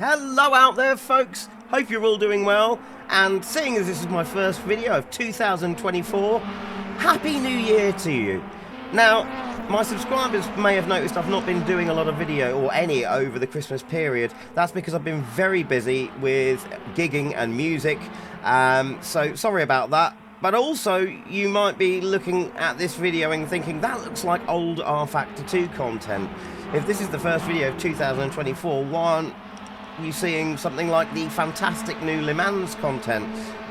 Hello out there, folks. Hope you're all doing well. And seeing as this is my first video of 2024, Happy New Year to you. Now, my subscribers may have noticed I've not been doing a lot of video or any over the Christmas period. That's because I've been very busy with gigging and music. So sorry about that. But also, you might be looking at this video and thinking, that looks like old R Factor 2 content. If this is the first video of 2024, why aren't you seeing something like the fantastic new Le Mans content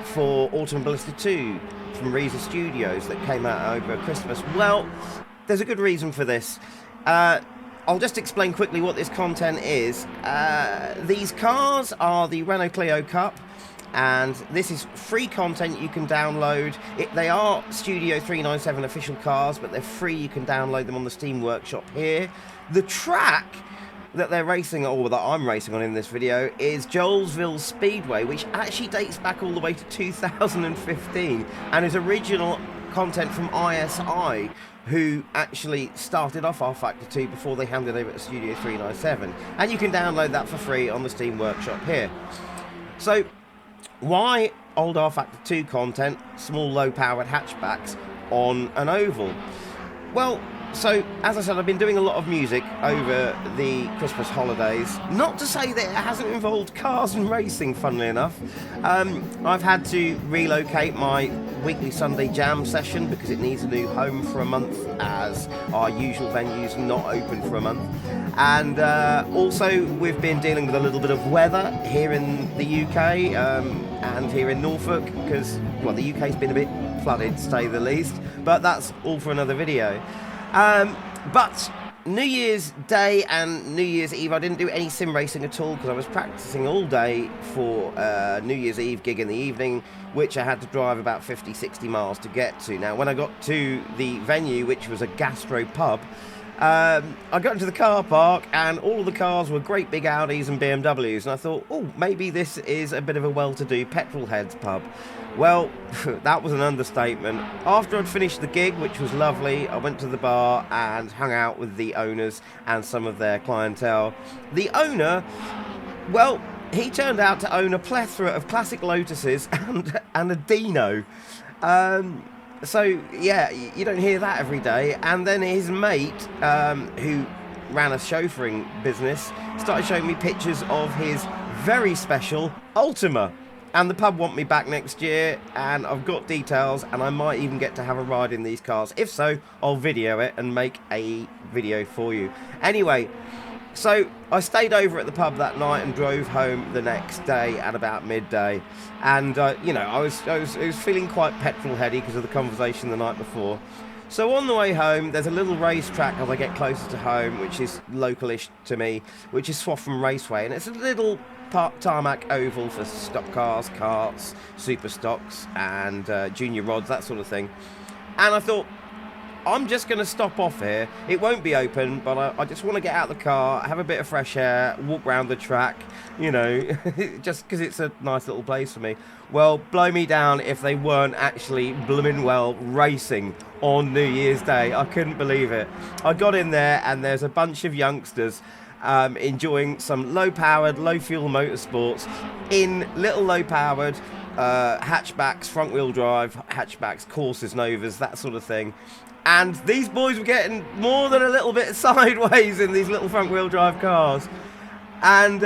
for Automobilista 2 from Reza Studios that came out over Christmas? Well, there's a good reason for this. I'll just explain quickly what this content is. These cars are the Renault Clio Cup, and this is free content you can download. They are Studio 397 official cars, but they're free. You can download them on the Steam Workshop here. The track that they're racing, or that I'm racing on in this video, is Jolesville Speedway, which actually dates back all the way to 2015 and is original content from ISI, who actually started off R Factor 2 before they handed over to Studio 397, and you can download that for free on the Steam Workshop here. So why old R Factor 2 content, small low powered hatchbacks on an oval? Well, so, as I said, I've been doing a lot of music over the Christmas holidays. Not to say that it hasn't involved cars and racing, funnily enough. I've had to relocate my weekly Sunday jam session because it needs a new home for a month, as our usual venue's not open for a month. And also, we've been dealing with a little bit of weather here in the UK and here in Norfolk, because, well, the UK's been a bit flooded, to say the least. But that's all for another video. But New Year's Day and New Year's Eve, I didn't do any sim racing at all because I was practicing all day for New Year's Eve gig in the evening, which I had to drive about 50-60 miles to get to. Now, when I got to the venue, which was a gastro pub, I got into the car park and all of the cars were great big Audis and BMWs, and I thought, oh, maybe this is a bit of a well-to-do petrol heads pub. Well, that was an understatement. After I'd finished the gig, which was lovely, I went to the bar and hung out with the owners and some of their clientele. The owner, well, he turned out to own a plethora of classic Lotuses and a Dino. So, yeah, you don't hear that every day. And then his mate, who ran a chauffeuring business, started showing me pictures of his very special Ultima. And the pub want me back next year, and I've got details, and I might even get to have a ride in these cars. If so, I'll video it and make a video for you. Anyway, so I stayed over at the pub that night and drove home the next day at about midday. And, you know, I was feeling quite petrol-heady because of the conversation the night before. So on the way home, there's a little racetrack as I get closer to home, which is localish to me, which is Swaffham Raceway. And it's a little tarmac oval for stock cars, karts, super stocks, and junior rods, that sort of thing. And I thought, I'm just going to stop off here. It won't be open, but I just want to get out of the car, have a bit of fresh air, walk around the track, you know, just because it's a nice little place for me. Well, blow me down if they weren't actually blooming well racing on New Year's Day. I couldn't believe it. I got in there and there's a bunch of youngsters enjoying some low-powered, low-fuel motorsports in little low-powered hatchbacks, front-wheel drive hatchbacks, Corsas, Novas, that sort of thing. And these boys were getting more than a little bit sideways in these little front-wheel drive cars. And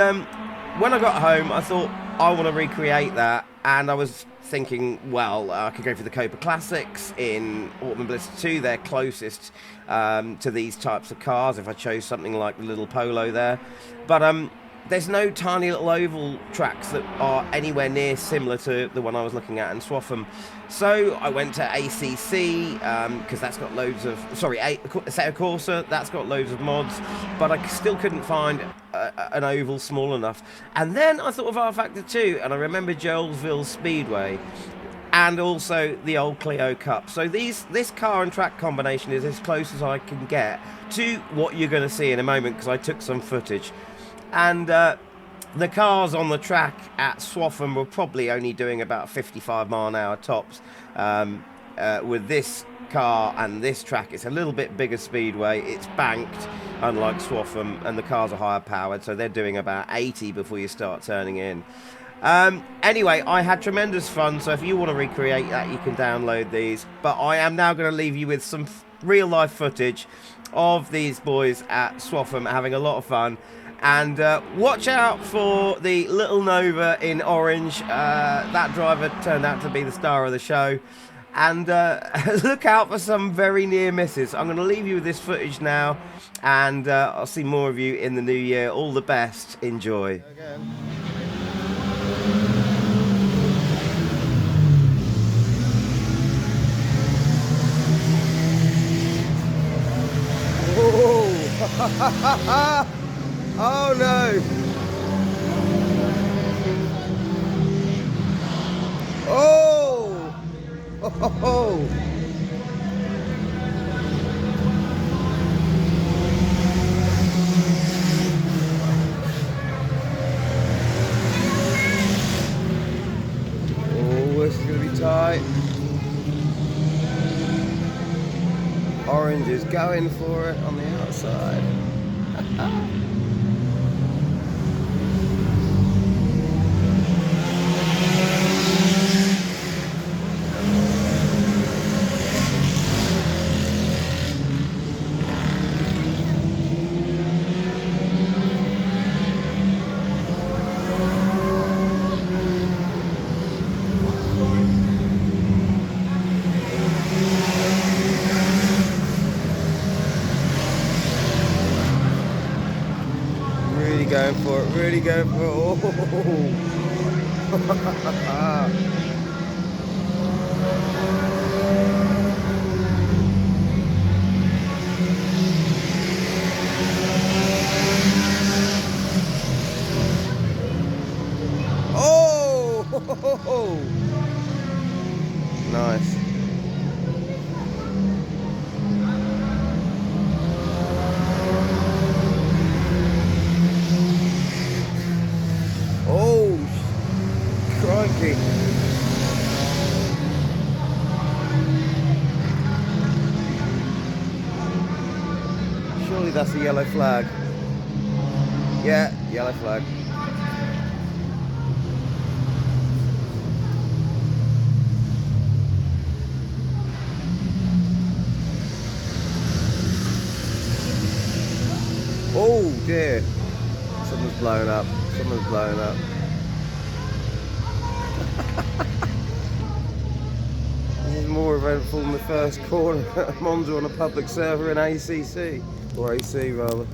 when I got home, I thought, I want to recreate that. And I was thinking, well, I could go for the Copa Classics in Automobilista 2. They're closest to these types of cars if I chose something like the little Polo there. But there's no tiny little oval tracks that are anywhere near similar to the one I was looking at in Swaffham. So I went to ACC, because that's got loads of, Assetto Corsa, that's got loads of mods, but I still couldn't find an oval small enough. And then I thought of R Factor 2, and I remember Jolesville Speedway, and also the old Clio Cup. So this car and track combination is as close as I can get to what you're going to see in a moment, because I took some footage. And the cars on the track at Swaffham were probably only doing about 55 mile an hour tops. With this car and this track, it's a little bit bigger speedway, it's banked, unlike Swaffham, and the cars are higher powered, so they're doing about 80 before you start turning in. Anyway, I had tremendous fun, so if you want to recreate that, you can download these. But I am now going to leave you with some real-life footage of these boys at Swaffham having a lot of fun. And watch out for the little Nova in orange. That driver turned out to be the star of the show. And look out for some very near misses. I'm going to leave you with this footage now, and I'll see more of you in the new year. All the best. Enjoy. Again. Oh, oh no! Oh! Oh! Oh, this is going to be tight. Orange is going for it on the outside. Going for it, really going for it. Oh. Oh! Nice. Oh, crikey. Surely that's a yellow flag. Yeah, yellow flag. Oh dear. Someone's blown up. Someone's blown up. This is more eventful than the first corner at Monza on a public server in ACC. Or AC rather.